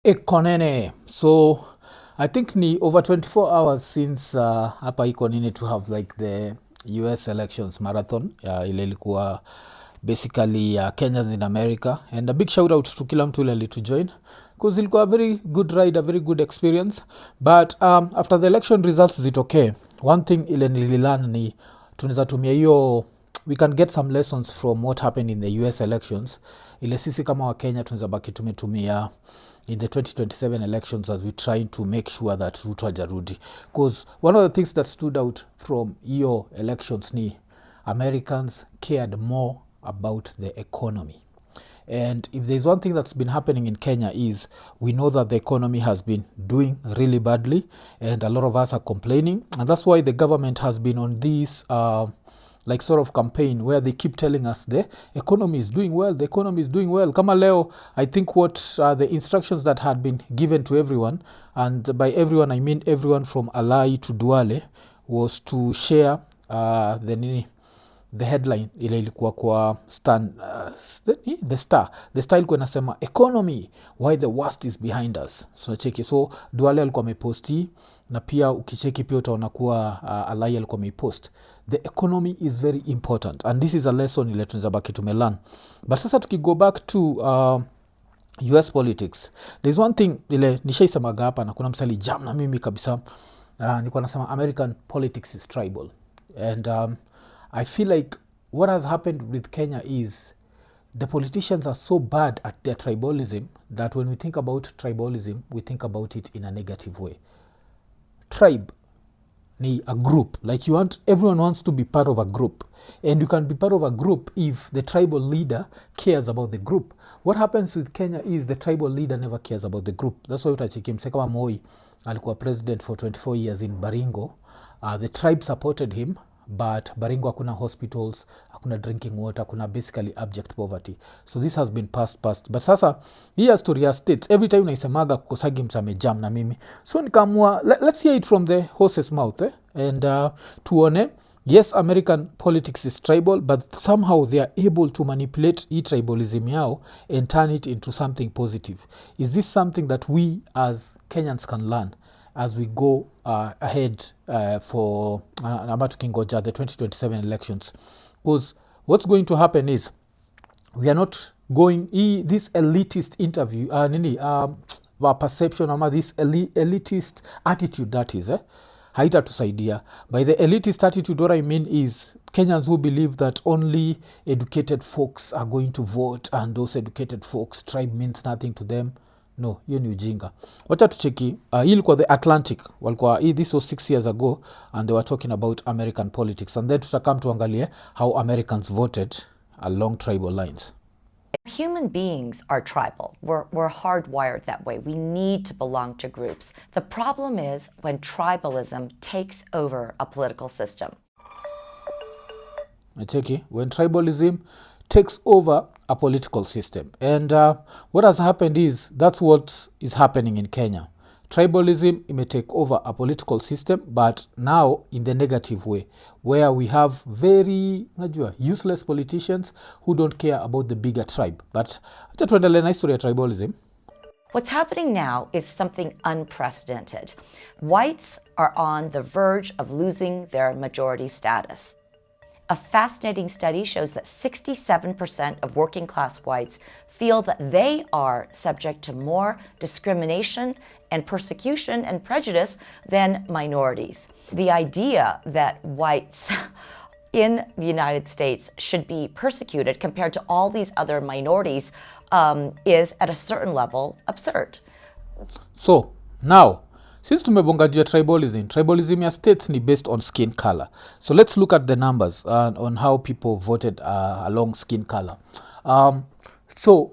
IKONINI. So I think ni over 24 hours since hapa IKONINI to have like the US elections marathon ile ilikuwa basically Kenyans in America, and a big shout out to kila mtu ile to join because ilikuwa a very good ride, a very good experience. But after the election results zitokee, one thing ile nililearn ni tunaweza tumia hiyo, we can get some lessons from what happened in the US elections ile sisi kama wa Kenya tunaweza baki tumetumia in the 2027 elections as we trying to make sure that Ruto hajarudi, because one of the things that stood out from hiyo elections ni Americans cared more about the economy. And if there's one thing that's been happening in Kenya is we know that the economy has been doing really badly, and a lot of us are complaining, and that's why the government has been on this like sort of campaign where they keep telling us the economy is doing well, the economy is doing well. Kama leo, I think what the instructions that had been given to everyone, and by everyone I mean everyone from Alai to Duale, was to share the Nini, the headline ile ilikuwa kwa the star ilikuwa inasema economy why the worst is behind us. So cheki, so Duale alikuwa ameposti, na pia ukicheki pia utaona kuwa Alai alikuwa amepost the economy is very important, and this is a lesson ile tunaweza baki tumelearn. But sasa tukigo back to US politics, there's one thing ile nishaisemaga hapa na kuna msali jam na mimi kabisa. Nilikuwa nasema American politics is tribal, and I feel like what has happened with Kenya is the politicians are so bad at their tribalism that when we think about tribalism, we think about it in a negative way. Tribe ni a group, like everyone wants to be part of a group, and you can be part of a group if the tribal leader cares about the group. What happens with Kenya is the tribal leader never cares about the group. That's why utachiki mse kama Moi alikuwa president for 24 years in Baringo. The tribe supported him, but Baringo hakuna hospitals, hakuna drinking water, hakuna basically abject poverty. So this has been past. But sasa hii historia states every time naisemaga kukosagi msame jam na mimi, so nikamua let's hear it from the horse's mouth and tuone, yes, American politics is tribal, but somehow they are able to manipulate hii tribalism yao and turn it into something positive. Is this something that we as Kenyans can learn as we go ahead for about tukingoja the 2027 elections? Because what's going to happen is we are not going this elitist interview perception ama this elitist attitude that is haitatusaidia. By the elitist attitude, what I mean is Kenyans who believe that only educated folks are going to vote, and those educated folks, tribe means nothing to them. No, hiyo ni ujinga. Wacha tucheki, hii ilikuwa the Atlantic, walikuwa this was 6 years ago, and they were talking about American politics, and then tutakam tuangalie how Americans voted along tribal lines. Human beings are tribal. We're hardwired that way. We need to belong to groups. The problem is when tribalism takes over a political system. Nacheki, when tribalism takes over a political system. And what has happened is, that's what is happening in Kenya. Tribalism may take over a political system, but now in the negative way, where we have very useless politicians who don't care about the bigger tribe. But acha tuendelee na history ya tribalism. What's happening now is something unprecedented. Whites are on the verge of losing their majority status. A fascinating study shows that 67% of working class whites feel that they are subject to more discrimination and persecution and prejudice than minorities. The idea that whites in the United States should be persecuted compared to all these other minorities is at a certain level absurd. So now, since tumebonga juu ya tribalism ya states ni based on skin color. So let's look at the numbers on how people voted along skin color. So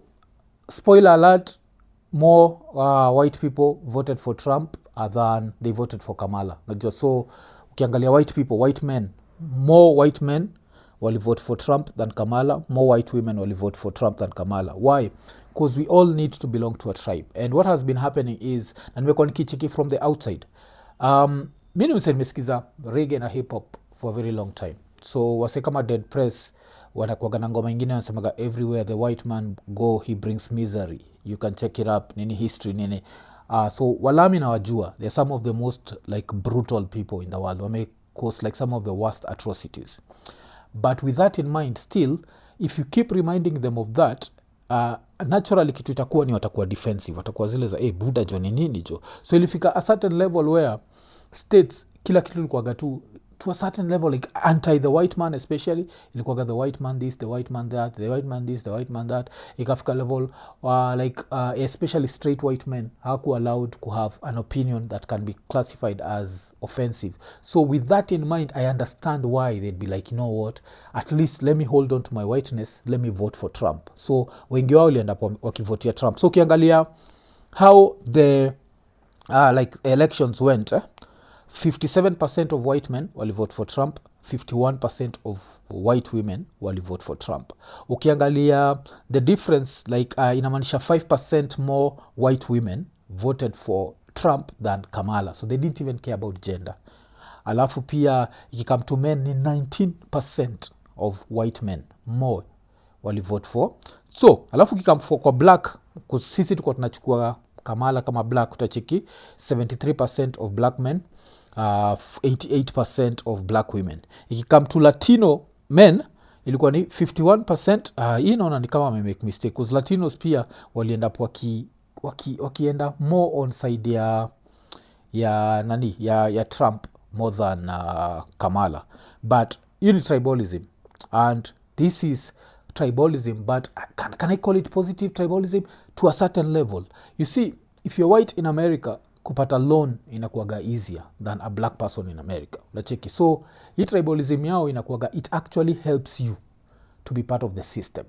spoiler alert, more white people voted for Trump than they voted for Kamala. So ukiangalia white men, more white men wali vote for Trump than Kamala, more white women wali vote for Trump than Kamala. Why? Because we all need to belong to a tribe. And what has been happening is, and nimekuwa nikicheki from the outside, mimi nimesikiza reggae na hip hop for a very long time. So wase kama Dead Press wanakuwaga na ngoma ingine wanasemaga everywhere the white man go he brings misery. you can check it up, nini history nini. So walami na wajua, they're some of the most like brutal people in the world. Wame cause like some of the worst atrocities. But with that in mind, still, if you keep reminding them of that, naturally kitu itakuwa ni watakuwa defensive, watakuwa zile za buda jo ni nini jo. So ilifika a certain level where states kila kitu ilikuwaga tu to a certain level, like anti the white man, especially ilikuwaga the white man this, the white man that, the white man this, the white man that. Ikafika level especially straight white men hawakuwa allowed to have an opinion that can be classified as offensive. So with that in mind, I understand why they'd be like, you know what, at least let me hold on to my whiteness, let me vote for Trump. So wengi wao walienda wakivotia Trump. So ukiangalia how the like elections went, 57% of white men wali vote for Trump, 51% of white women wali vote for Trump. Ukiangalia the difference, like inamaanisha 5% more white women voted for Trump than Kamala. So they didn't even care about gender. Alafu pia ikikam to men ni 19% of white men more wali vote for. So alafu kikam kwa black, sisi tuko tunachukua Kamala kama black, utacheki 73% of black men, 88% of black women. Ikikam to Latino men ilikuwa ni 51%. Hii naona ni kama make mistake, because Latinos pia walienda wakienda more on side ya Trump more than Kamala. But you need tribalism, and this is tribalism, but can I call it positive tribalism? To a certain level. You see, if you're white in America, kupata loan inakuwaga easier than a black person in America. Unacheki. So hii tribalism yao inakuwaga, it actually helps you to be part of the system.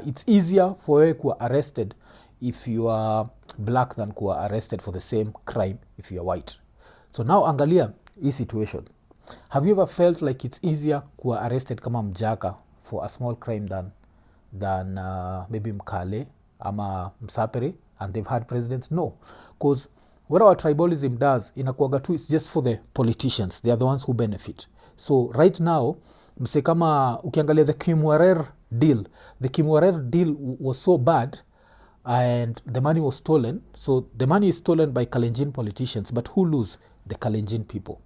It's easier for you kuwa arrested if you are black than kuwa arrested for the same crime if you are white. So now angalia hii situation. Have you ever felt like it's easier kuwa arrested kama mjaka for a small crime than maybe Mkale ama Msapere, and they've had presidents? No. Because what our tribalism does inakuwaga tu, it's just for the politicians. They are the ones who benefit. So right now, mse kama ukiangalia the Kimwarer deal, the Kimwarer deal was so bad and the money was stolen. So the money is stolen by Kalenjin politicians, but who lose? The Kalenjin people.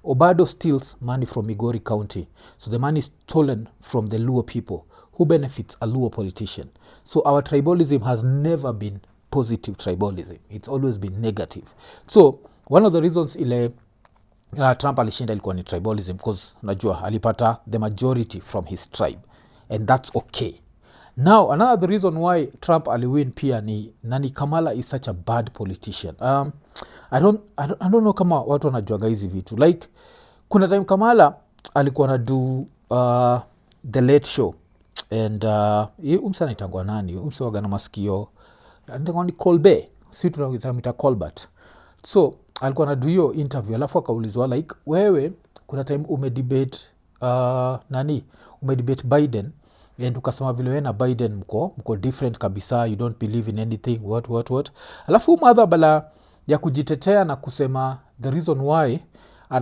Obado steals money from Migori County. So the money is stolen from the Luo people. Who benefits? A Luo politician. So our tribalism has never been positive tribalism. It's always been negative. So one of the reasons ile Trump alishinda ilikuwa ni tribalism, because najua alipata the majority from his tribe, and that's okay. Now another reason why Trump aliwin pia ni nani, Kamala is such a bad politician. I don't know kama watu wanajuaga hizi vitu. Like kuna time Kamala alikuwa na do the Late Show, and umsa naitangwa nani, umsa waga na masikio ni Colbert, si tunamita Colbert. So alikuwa na do hiyo interview, alafu akaulizwa like, wewe kuna time umedebate umedebate Biden, and ukasema vile wewe na Biden mko different kabisa, you don't believe in anything, what. Alafu mother bala ya kujitetea na kusema the reason why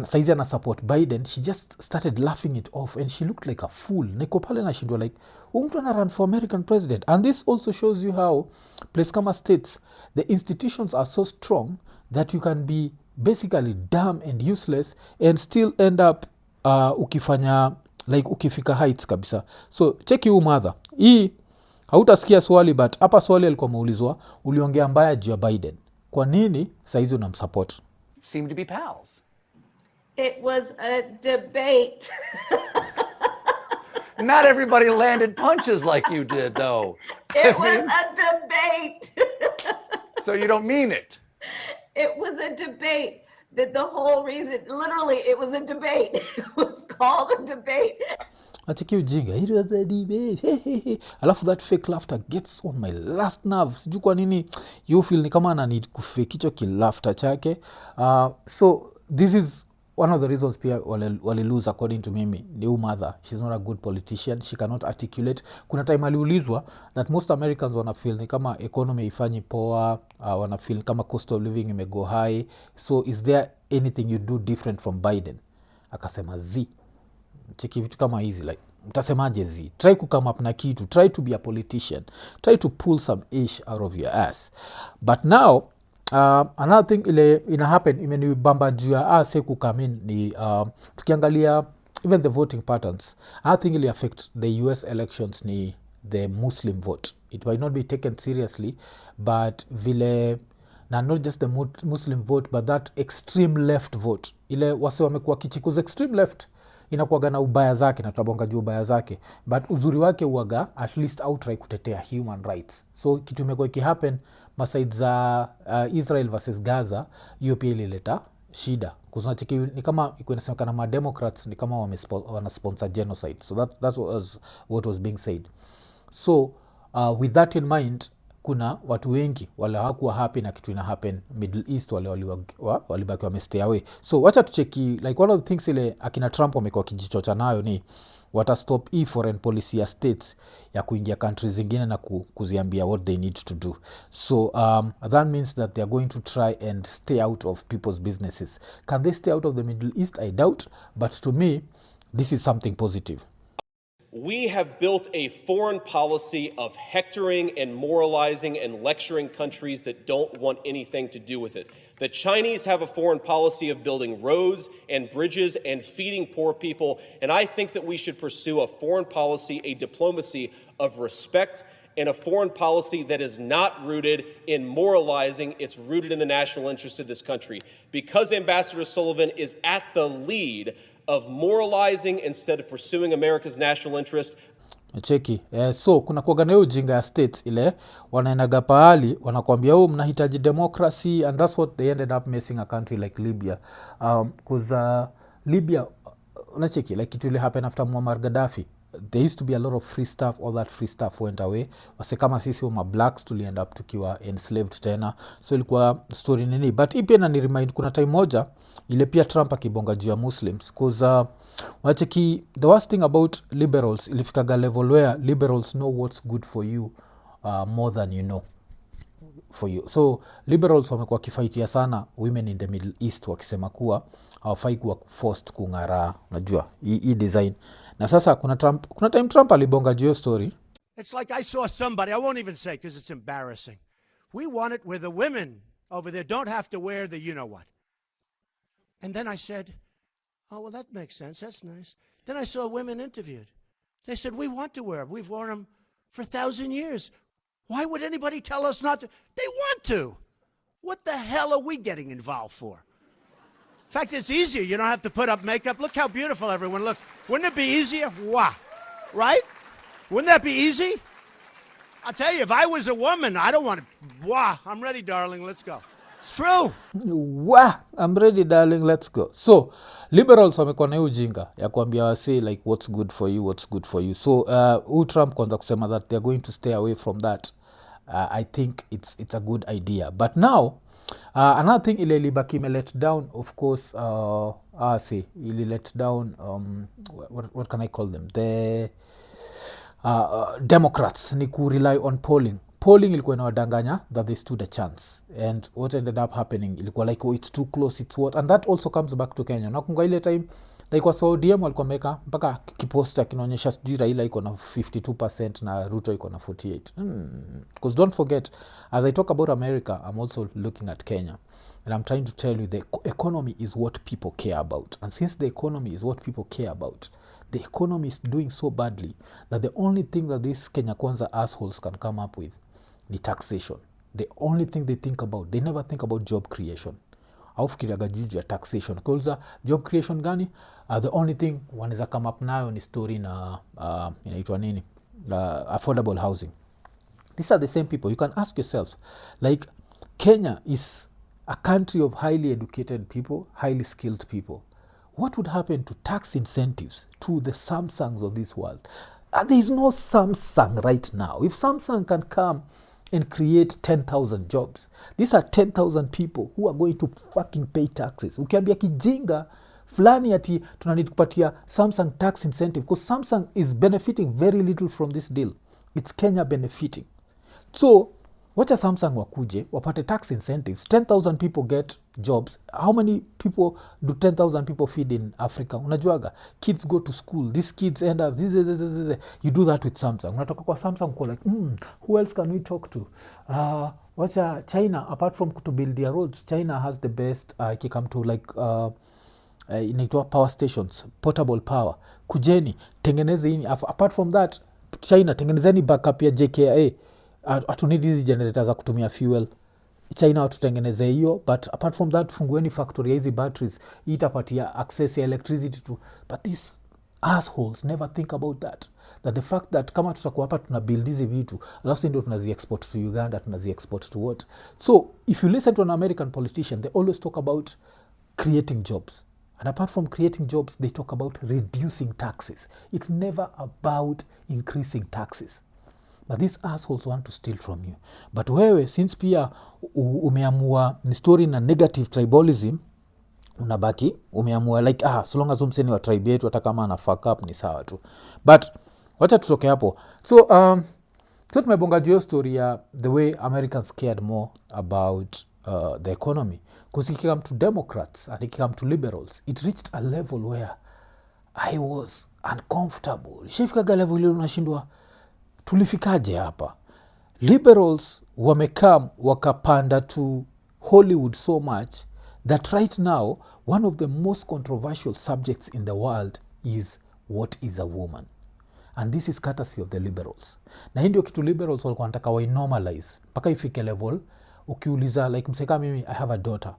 saizi ana support Biden, she just started laughing it off, and she looked like a fool. Niko pale na shindwa like, mtu ana run for American president. And this also shows you how place kama states, the institutions are so strong that you can be basically dumb and useless and still end up ukifanya like ukifika heights kabisa. So check you mother, hii hautasikia swali, but hapa swali alikuwa maulizwa, uliongea mbaya juu ya Biden, kwa nini saizi unamsupport? Seem to be pals. It was a debate. Not everybody landed punches like you did, though. It was a debate. So you don't mean it? It was a debate. The whole reason, literally, it was a debate. It was called a debate. Atiki ujinga, it was a debate. Alafu that fake laughter gets on my last nerve. Sijui kwa nini you feel ni kama anani kufake hicho kilaughter chake. So this is one of the reasons pia wale lose according to mimi. New mother, she's not a good politician, she cannot articulate. Kuna time aliulizwa that most Americans wana feel ni kama economy ifanyi poa, wana feel kama cost of living imego high, so is there anything you do different from Biden? Akasema cheki vitu kama hizi like mtasemaje zi, try to come up na kitu, try to be a politician, try to pull some ish out of your ass. But now another thing ile ina happen imenibamba juu ya ase kukamin ni tukiangalia even the voting patterns. Another thing ile affect the US elections ni the Muslim vote. It might not be taken seriously, but vile na not just the Muslim vote but that extreme left vote, ile wase wamekuwa kichikuza extreme left inakuwaga na ubaya zake na tutabonga juu ubaya zake, but uzuri wake uwaga at least outright kutetea human rights. So kitu imekuwa ikihappen masaid za Israel versus Gaza, hiyo pia ilileta shida kusunachiki ni kama iko inasemekana ma Democrats ni kama wana sponsor genocide. So that was what was being said. So with that in mind, kuna watu wengi wale hawakuwa happy na kitu ina happen Middle East, wale walibaki wamestay away. So wacha tucheki like one of the things ile akina Trump wamekuwa kijichocha nayo ni watastop foreign policy ya states ya kuingia countries zingine na kuziambia what they need to do. So that means that they are going to try and stay out of people's businesses. Can they stay out of the Middle East? I doubt, but to me this is something positive. We have built a foreign policy of hectoring and moralizing and lecturing countries that don't want anything to do with it. The Chinese have a foreign policy of building roads and bridges and feeding poor people, and I think that we should pursue a foreign policy, a diplomacy of respect, and a foreign policy that is not rooted in moralizing. It's rooted in the national interest of this country. Because Ambassador Sullivan is at the lead of moralizing instead of pursuing America's national interest. Cheki. So kuna kuwaga na ujinga ya states ile wanaenaga pahali wanakuambia mnahitaji democracy, and that's what they ended up messing a country like Libya. Because Libya unacheki like it will happen after Muammar Gaddafi. There used to be a lot of free stuff. All that free stuff went away. Wase kama sisi ma blacks tuli end up tukiwa enslaved tena. So ilikuwa story nini. But hii pia na ni remind kuna time moja ile pia Trump akibonga juu ya Muslims. Because wacheki the worst thing about liberals ilifikaga level where liberals know what's good for you more than you know for you. So liberals wamekuwa kifaitia sana women in the Middle East wakisema kuwa hawafai kuwa forced kung'ara, unajua hii design. Na sasa kuna time Trump alibonga juu story. It's like I saw somebody, I won't even say because it's embarrassing. We want it where the women over there don't have to wear the you know what. And then I said, oh, well, that makes sense. That's nice. Then I saw women interviewed. They said, we want to wear them. We've worn them for 1,000 years. Why would anybody tell us not to? They want to. What the hell are we getting involved for? In fact, it's easier. You don't have to put up makeup. Look how beautiful everyone looks. Wouldn't it be easier? Wah. Right? Wouldn't that be easy? I'll tell you, if I was a woman, I don't want to. Wah. I'm ready, darling. Let's go. It's true. Wah, I'm ready darling, let's go. So liberals wamekuwa na ujinga ya kuambia wase like what's good for you, what's good for you. So Trump kwanza kusema that they're going to stay away from that. I think it's a good idea. But now another thing ile libaki me let down, of course ili let down what can I call them, the Democrats ni ku rely on polling ilikuwa inawadanganya that they stood a chance, and what ended up happening ilikuwa like it's too close, it's what, and that also comes back to Kenya. Nakumbuka ile time like kwa ODM walikuwa meka mpaka kiposta kinaonyesha sijui Raila iko na 52% na Ruto iko na 48. Because don't forget, as I talk about America, I'm also looking at Kenya, and I'm trying to tell you the economy is what people care about. And since the economy is what people care about, the economy is doing so badly that the only thing that these Kenya Kwanza assholes can come up with is taxation. The only thing they think about, they never think about job creation. Aufikiriaga juju ya taxation. Kwa job creation gani? The only thing wanaweza come up nayo ni story na inaitwa nini? Affordable housing. These are the same people. You can ask yourself, like, Kenya is a country of highly educated people, highly skilled people. What would happen to tax incentives to the Samsungs of this world? There is no Samsung right now. If Samsung can come and create 10,000 jobs, these are 10,000 people who are going to fucking pay taxes. Ukiambia kijinga fulani ati tunanid kupatia Samsung tax incentive, because Samsung is benefiting very little from this deal. It's Kenya benefiting. So wacha Samsung wakuje wapate tax incentives, 10,000 people get jobs. How many people do 10,000 people feed in Africa? Unajuaga, kids go to school, these kids end up this. You do that with Samsung. Unatoka kwa Samsung uko like who else can we talk to? Wacha China, apart from to build their roads, China has the best ikikam to like inaitwa power stations, portable power. Kujeni tengeneze hii. Apart from that, China tengenezeni backup ya JKIA. Hatunidi hizi generator za kutumia fuel. China watutengeneze hiyo, but apart from that, fungueni factory ya hizi batteries, hii itapatia access ya electricity to. But these assholes never think about that the fact that kama tutakuwa hapa tuna build hizi vitu alafu sisi ndio tunazi export to Uganda, tunazi export to what. So if you listen to an American politician, they always talk about creating jobs, and apart from creating jobs, they talk about reducing taxes. It's never about increasing taxes. But these assholes want to steal from you. But wewe, since pia umeamua ni story na negative tribalism, unabaki umeamua like so long as umseni wa tribe yetu hata kama ana fuck up ni sawa tu. But wacha tutoke hapo. So tumebonga juu story ya the way Americans cared more about the economy, because it came to Democrats and it came to liberals, it reached a level where I was uncomfortable. Shifika level ile unashindwa tulifikaje hapa. Liberals wamekam wakapanda to Hollywood so much that right now one of the most controversial subjects in the world is what is a woman, and this is courtesy of the liberals. Na hii ndio kitu liberals walikuwa wanataka normalize mpaka ifike level ukiuliza like mseka mimi I have a daughter,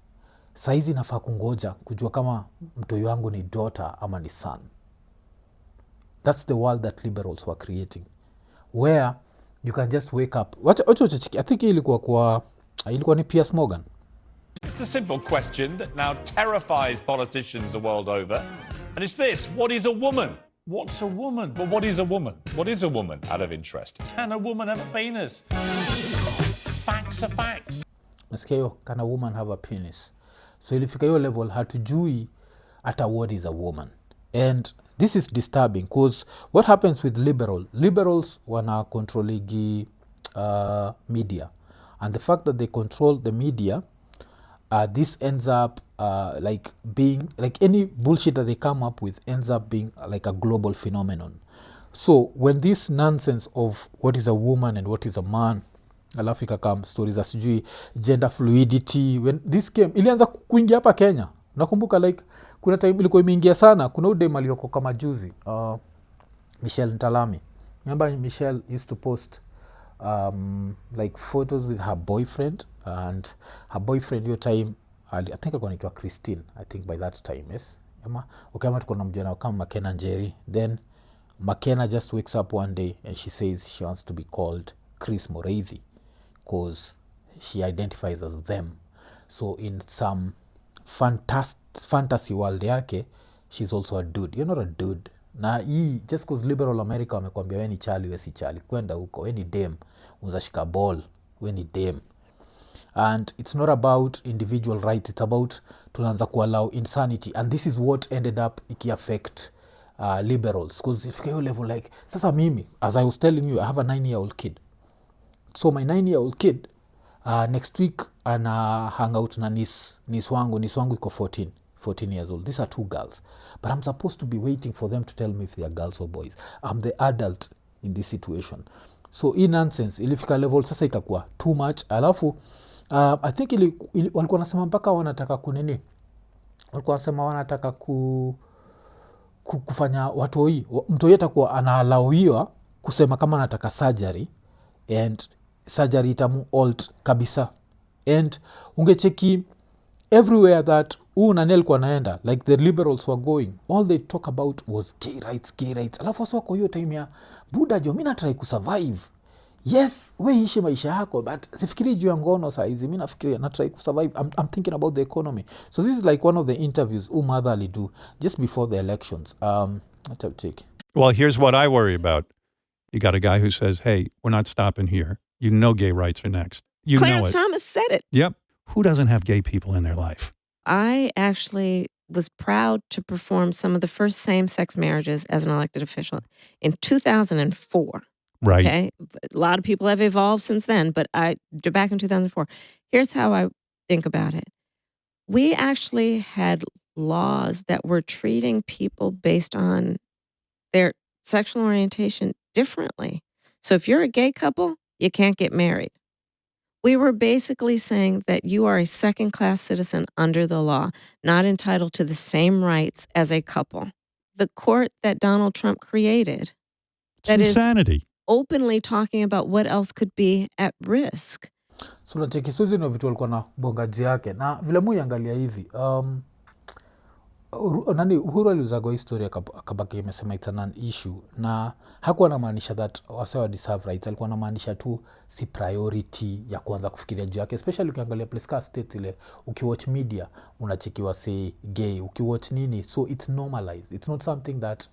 saizi nafaa kungoja kujua kama mtoto wangu ni daughter ama ni son. That's the world that liberals were creating, where you can just wake up. I think ilikuwa ni Piers Morgan. It's a simple question that now terrifies politicians the world over, and it's this: what is a woman? What's a woman? Well, what is a woman? What is a woman, out of interest? Can a woman have a penis? Facts are facts. Nasikia hiyo, can a woman have a penis? So ilifika hiyo level hatujui hata what is a woman. And this is disturbing because what happens with liberals wana controlling media, and the fact that they control the media, this ends up like being like any bullshit that they come up with ends up being like a global phenomenon. So when this nonsense of what is a woman and what is a man, alafu ikakam stories za sijui gender fluidity, when this came ilianza kuingia hapa Kenya. Nakumbuka like kuna time ilikuwa imeingia sana. Kuna udem aliyoko kama juzi Michelle Ntalami. Remember Michelle used to post like photos with her boyfriend, and her boyfriend your time I think alikuwa anaitwa Christine, I think by that time, yes. Kama tuko na mjana kama McKenna Njeri, then McKenna just wakes up one day and she says she wants to be called Chris Moreithi because she identifies as them. So in some fantasy world yake, she's also a dude. You're not a dude. Na hii just cause liberal America wamekwambia we ni chali, we si chali, kwenda huko, we ni dem, unzashika ball, we ni dem. And it's not about individual rights, it's about tunaanza kuallow insanity, and this is what ended up iki-affect liberals, because if you level like sasa mimi, as I was telling you, I have a 9-year-old kid. So my 9-year-old kid next week ana hang out na nis wangu iko 14 years old. These are 2 girls, but I'm supposed to be waiting for them to tell me if they are girls or boys. I'm the adult in this situation. So in nonsense ilifika level sasa ikakuwa too much. Alafu I think walikuwa nasema mpaka wanataka kunini, walikuwa nasema wanataka kufanya watoi mtoi atakuwa anaalauiwa kusema kama anataka surgery, and surgery itamu alt kabisa. And ungecheki everywhere that nanel kwa naenda, like the liberals were going, all they talk about was gay rights. Alafu wasa wako hiyo time ya buda jo, mina try kusurvive. Yes, we ishi maisha yako, but sifikiri juu ya ngono saizi, mina fikiri na try kusurvive. I'm thinking about the economy. So this is like one of the interviews mother ali do just before the elections. Let's take. Well, here's what I worry about. You got a guy who says, hey, we're not stopping here. You know gay rights are next. You Clarence know it. Thomas said it. Yep. Who doesn't have gay people in their life? I actually was proud to perform some of the first same-sex marriages as an elected official in 2004. Right. Okay. A lot of people have evolved since then, but back in 2004. Here's how I think about it. We actually had laws that were treating people based on their sexual orientation differently. So if you're a gay couple, you can't get married. We were basically saying that you are a second-class citizen under the law, not entitled to the same rights as a couple. The court that Donald Trump created, It's that is insanity. openly talking about what else could be at risk. So nacheki hizo ndio vitu walikuwa na bongaji yake na vile muiangalia hivi nani Uhuru aliuzaga historia akabaki imesema it's an issue na hakuwa anamaanisha that wasewa deserve rights, alikuwa anamaanisha tu si priority ya kuanza kufikiria juu yake, especially ukiangalia place ka state ile ukiwatch media unachekiwa say gay, ukiwatch nini, so it's normalized, it's not something that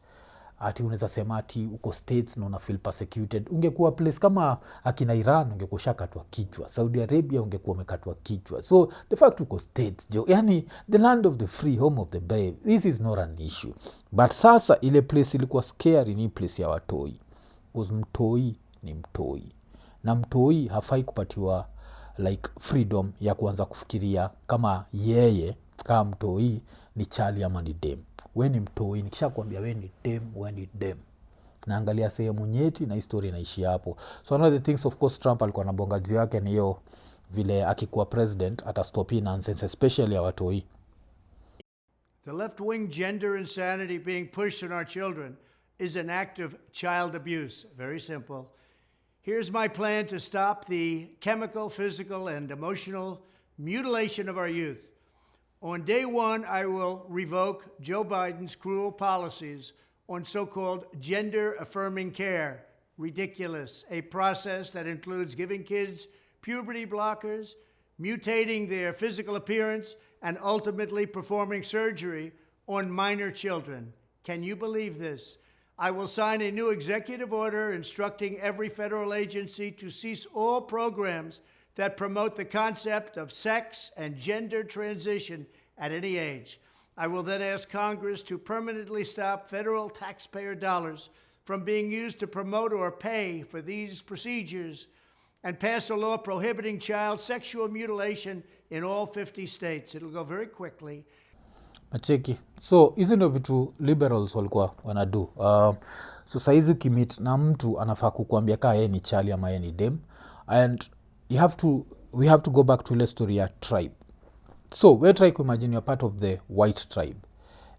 ati unaweza sema ati uko states na una feel persecuted. Ungekuwa place kama akina Iran ungekuwa shakatwa kichwa, Saudi Arabia ungekuwa umekatwa kichwa. So the fact uko states jo, yani the land of the free, home of the brave, this is not an issue. But sasa ile place ilikuwa scary ni place ya watoi, because mtoi ni mtoi na mtoi hafai kupatiwa like freedom ya kuanza kufikiria kama yeye kama mtoi ni chali ama ni dem. We ni mtoi, nikisha kuambia we ni dem, we ni dem. Naangalia sehemu nyeti na historia inaishi hapo. So one of the things of course Trump alikuwa na bonga juu yake ni hiyo vile akikuwa president atastop hii nonsense, especially ya watoi. The left-wing gender insanity being pushed on our children is an act of child abuse. Very simple. Here's my plan to stop the chemical, physical, and emotional mutilation of our youth. On day one, I will revoke Joe Biden's cruel policies on so-called gender-affirming care. Ridiculous. A process that includes giving kids puberty blockers, mutating their physical appearance, and ultimately performing surgery on minor children. Can you believe this? I will sign a new executive order instructing every federal agency to cease all programs that promote the concept of sex and gender transition at any age. I will then ask Congress to permanently stop federal taxpayer dollars from being used to promote or pay for these procedures and pass a law prohibiting child sexual mutilation in all 50 states. It'll go very quickly. Acheki. So hizi ndio vitu liberals walikuwa wanadu. So saizi ukimit na mtu anafaa kukuambia kaa yeye ni chali ama yeye ni dem, and we have to go back to the story ya tribe. So we try to imagine you're part of the white tribe,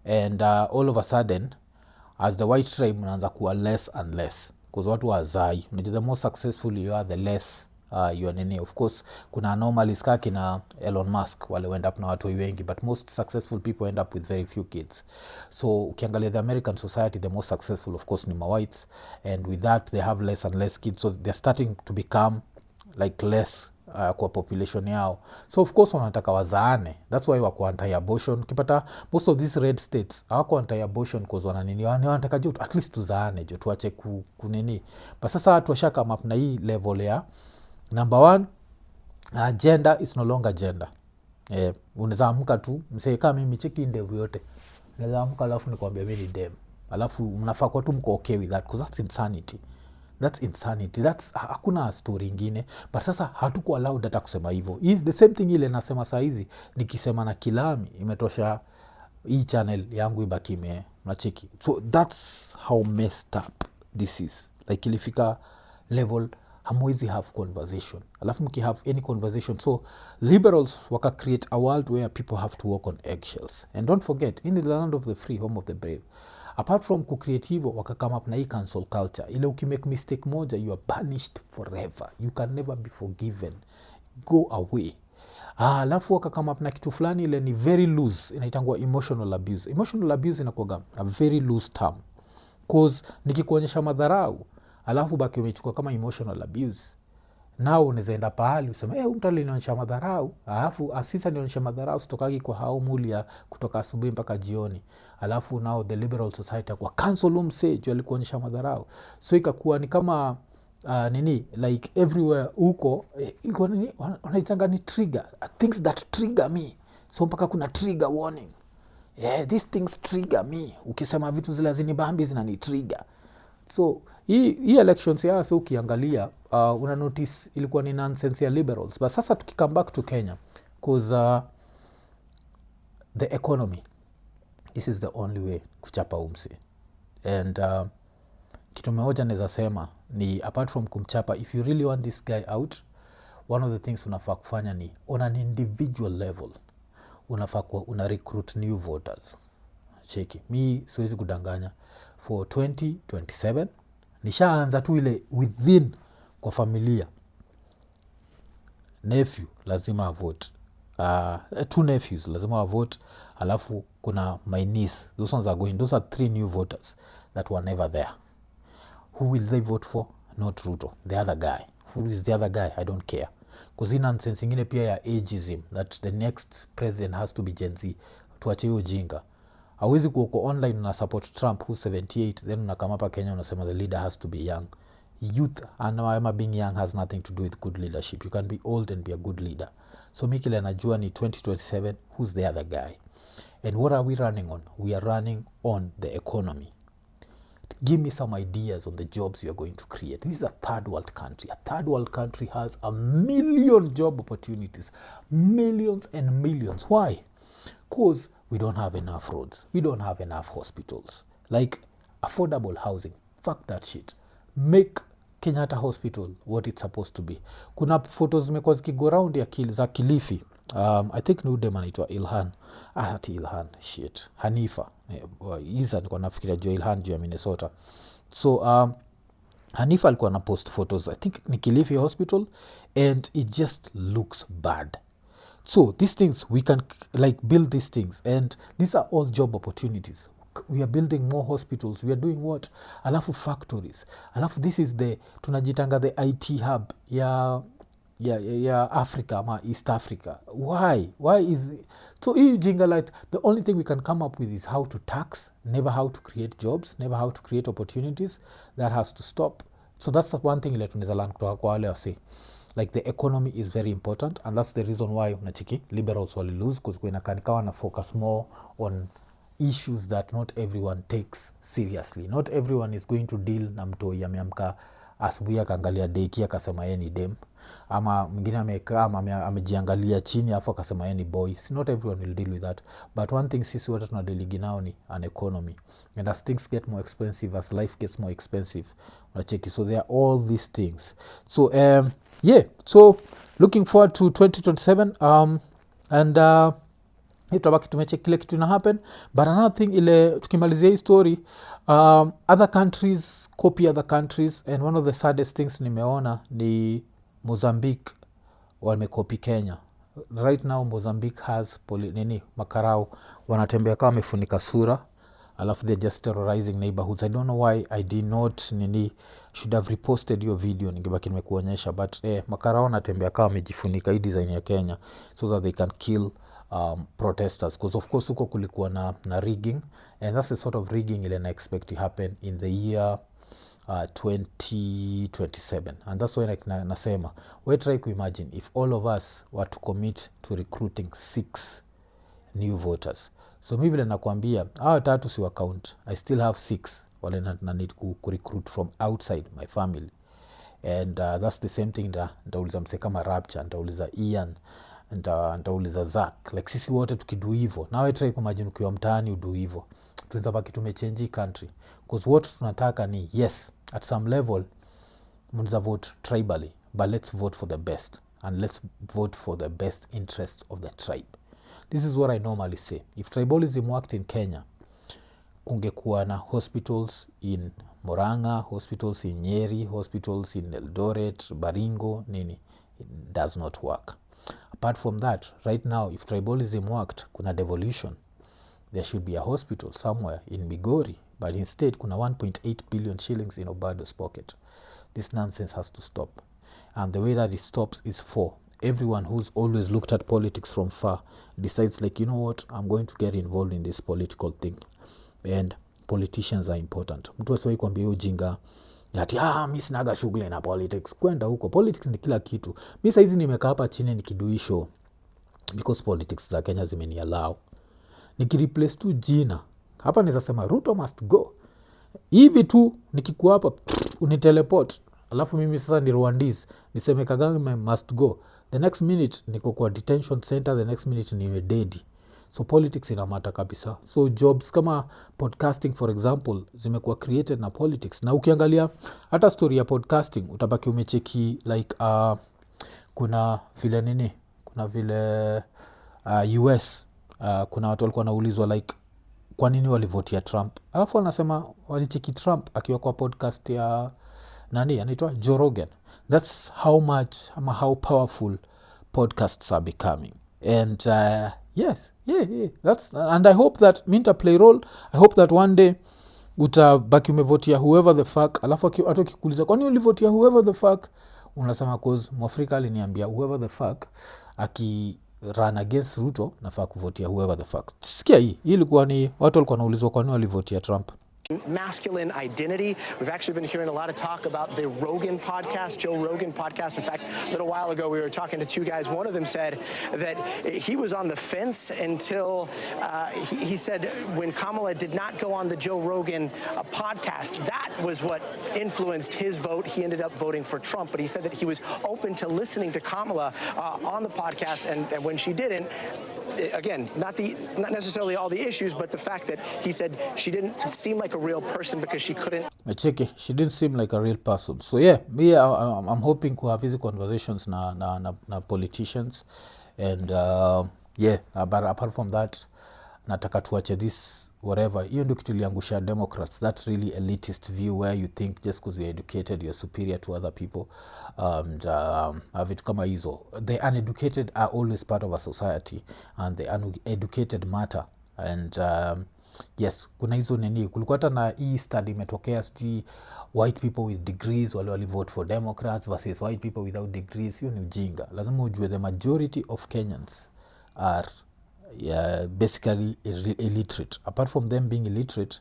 and all of a sudden as the white tribe mnaanza kuwa less and less because watu wazai. The more successful you are, the less you are nini. Of course kuna anomalies kaki na Elon Musk wale end up na watu wengi, but most successful people end up with very few kids. So ukiangalia the American society, the most successful of course ni whites, and with that they have less and less kids, so they're starting to become like less kwa population yao. So of course wanataka wazaane, that's why wako anti-abortion. Kipata most of these red states hawako anti-abortion because wananini wanataka jo at least tuzaane jo tuache kunini. But sasa watu washaka up na hii level ya number one, gender is no longer gender. Unaweza amka tu msee kama mimi cheki ndevu yote, unaweza amka alafu nikwambia mimi ni dem, alafu mnafaa kwa tu mko okay with that because that's insanity. That's insanity. That's hakuna story ingine. But sasa hatuko allowed hata kusema hivyo. The same thing ile nasema saa hizi nikisema na Kilami imetosha hii channel yangu ibaki mnacheki. So that's how messed up this is. Like ilifika level hamwezi have conversation. Alafu mki have any conversation. So liberals waka create a world where people have to walk on eggshells. And don't forget, in the land of the free, home of the brave, apart from kucreativo waka come up na hii cancel culture ile ukimake mistake moja you are banished forever, you can never be forgiven, go away. Alafu waka come up na kitu fulani ile ni very loose, inaitangwa emotional abuse. Emotional abuse inakuwa a very loose term cause nikikuonyesha madharau alafu baki umechukua kama emotional abuse, nao unaweza enda pahali useme mtu alinionyesha madharau, alafu asisa nionyesha madharau sitokagi kwa hao mulia kutoka asubuhi mpaka jioni, alafu now the liberal society kwa cancel umse juu alikuonyesha madharau. So ikakuwa ni kama nini like everywhere huko iko nini wanaitanga ni trigger, things that trigger me. So mpaka kuna trigger warning, these things trigger me. Ukisema vitu zile zinibambi zinani trigger. So hii elections ya so ukiangalia una notice ilikuwa ni nonsense ya liberals, but sasa tukicome back to Kenya because the economy, this is the only way kuchapa umsi. And kitu moja naweza sema ni apart from kumchapa, if you really want this guy out, one of the things unafaa kufanya ni on an individual level unafaa kuwa una recruit new voters. Cheki, mi siwezi kudanganya, for 2027 nishaanza tu ile within kwa familia, nephew lazima vote, 2 nephews lazima vote, alafu kuna my niece, those ones are going, those are 3 new voters that were never there. Who will they vote for? Not Ruto, the other guy. Who is the other guy? I don't care. Because hii nonsense ingine pia ya ageism that the next president has to be Gen Z, tuache hiyo jinga. Hawezi kuoko online na support Trump who's 78, then unakama hapa Kenya unasema the leader has to be young. Youth and being young has nothing to do with good leadership. You can be old and be a good leader. So mi kile najua ni 2027, who's the other guy? And what are we running on? We are running on the economy. Give me some ideas on the jobs you're going to create. This is a third world country. A third world country has 1 million job opportunities. Millions and millions. Why? Because we don't have enough roads. We don't have enough hospitals. Like affordable housing. Fuck that shit. Make Kenyatta Hospital what it's supposed to be. Kuna photos zimekuwa zikigo round ya za Kilifi. I think ni udem anaitwa Ilhan. Ati Ilhan, shit. Hanifa. Isa nilikuwa nafikiria juu Ilhan juu ya Minnesota. So Hanifa alikuwa na post photos, I think ni Kilifi Hospital, and it just looks bad. So these things, we can like build these things, and these are all job opportunities. We are building more hospitals. We are doing what? Alafu factories. Alafu this is the, tunajitanga the IT hub ya Africa ama East Africa. Why is it? So hii jinga, like the only thing we can come up with is how to tax, never how to create jobs, never how to create opportunities. That has to stop. So that's the one thing ile tunaweza learn kutoka kwa wale wase. Like the economy is very important, and that's the reason why unachiki liberals will lose, because when akawa na focus more on issues that not everyone takes seriously. Not everyone is going to deal na mtoi ameamka asubuhi akaangalia deki akasema yeye ni dem, ama mwingine amekaa amejiangalia chini afu akasema yeye ni boy. Not everyone will deal with that, but one thing sisi wote tunadili nao ni an economy, and as things get more expensive, as life gets more expensive, unacheki. So there are all these things. So yeah, so looking forward to 2027 and itabaki tumeche kile kitu ina happen. But another thing ile tukimalizia hii story, other countries copy other countries, and one of the saddest things nimeona ni Mozambique wamecopy Kenya. Right now Mozambique has makarau wanatembea kama wamefunika sura, alafu they're just terrorizing neighborhoods. I don't know why I did not should have reposted your video, ningebaki nimekuonyesha, but makarau wanatembea kama wamejifunika hii design ya Kenya so that they can kill protesters, because of course huko kulikuwa na rigging, and that's the sort of rigging ile na expect to happen in the year 2027. And that's why nasema we try to imagine if all of us were to commit to recruiting 6 new voters. So mi vile nakwambia hawa 3 si account, I still have 6 wale na need ku recruit from outside my family, and that's the same thing ndauliza mse kama RAPCHA, ndauliza Ian, ndauliza Zach. Like sisi wote tukidu hivyo, nawe try kumagine ukiwa mtaani udu hivyo, tunaweza baki tumechange country, because what tunataka ni yes, at some level mnaweza vote tribally, but let's vote for the best, and let's vote for the best interest of the tribe. This is what I normally say. If tribalism worked in Kenya, kungekuwa na hospitals in Murang'a, hospitals in Nyeri, hospitals in Eldoret, Baringo, Nini. It does not work. Apart from that, right now, if tribalism worked, kuna devolution, there should be a hospital somewhere in Migori, but instead kuna 1.8 billion shillings in Obado's pocket. This nonsense has to stop. And the way that it stops is for everyone who's always looked at politics from far, decides like, you know what, I'm going to get involved in this political thing. And politicians are important. Mtu asiwahi kuambia hiyo jinga ati mi sinaga shughuli na politics. Kwenda huko, politics ni kila kitu. Mi saizi nimekaa hapa chini nikiduisho because politics za Kenya zimeniallow. Nikireplace tu jina hapa naweza sema Ruto must go, hivi tu nikikuwa hapa uniteleport, alafu mimi sasa ni Rwandese niseme Kagame must go, the next minute niko kwa detention center, the next minute niwe dead. So politics inamata kabisa. So jobs kama podcasting for example zimekuwa created na politics. Na ukiangalia hata story ya podcasting utabaki umecheki like kuna vile nini, kuna vile US kuna watu walikuwa wanaulizwa like kwa nini walivotia Trump, alafu wanasema walicheki Trump akiwa kwa podcast ya nani anaitwa Joe Rogan. That's how much ama how powerful podcasts are becoming. And yes, yeah, that's, and I hope that minta play role. I hope that one day utabaki umevotia whoever the fuck, alafu hata ukikuuliza kwani ulivotia whoever the fuck, unasema cause Mwafrika aliniambia whoever the fuck aki run against Ruto nafaa kuvotia whoever the fuck. Sikia hii ilikuwa ni watu walikuwa wanaulizwa kwani walivotia Trump. Masculine identity. We've actually been hearing a lot of talk about the Rogan podcast, Joe Rogan podcast. In fact, a little while ago we were talking to two guys. One of them said that he was on the fence until he said when Kamala did not go on the Joe Rogan podcast, that was what influenced his vote. He ended up voting for Trump, but he said that he was open to listening to Kamala on the podcast, and when she didn't, again, not necessarily all the issues, but the fact that he said she didn't seem like a real person because she couldn't. She didn't seem like a real person. So yeah, me I'm hoping to have these conversations na politicians, and yeah, but apart from that, nataka tuache this whatever. Hiyo ndio kitu iliangusha Democrats, that really elitist view where you think just because you're educated you're superior to other people, and vitu kama hizo. The uneducated are always part of a society and the uneducated matter. And yes, kuna hizo nini, kulikuwa hata na hii study imetokea sijui white people with degrees wali vote for Democrats versus white people without degrees. Hiyo ni ujinga. Lazima ujue the majority of Kenyans are basically illiterate. Apart from them being illiterate,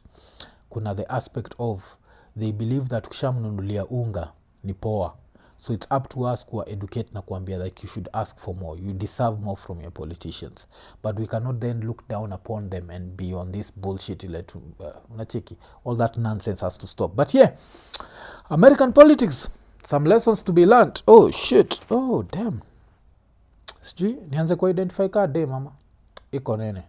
kuna the aspect of they believe that kushamnunulia unga ni poa. So it's up to us to educate na kuambia like you should ask for more, you deserve more from your politicians, but we cannot then look down upon them and be on this bullshit unacheki. All that nonsense has to stop. But yeah, American politics, some lessons to be learned. Oh shit, oh damn, sijui nianze ku identify ka day mama iko nene.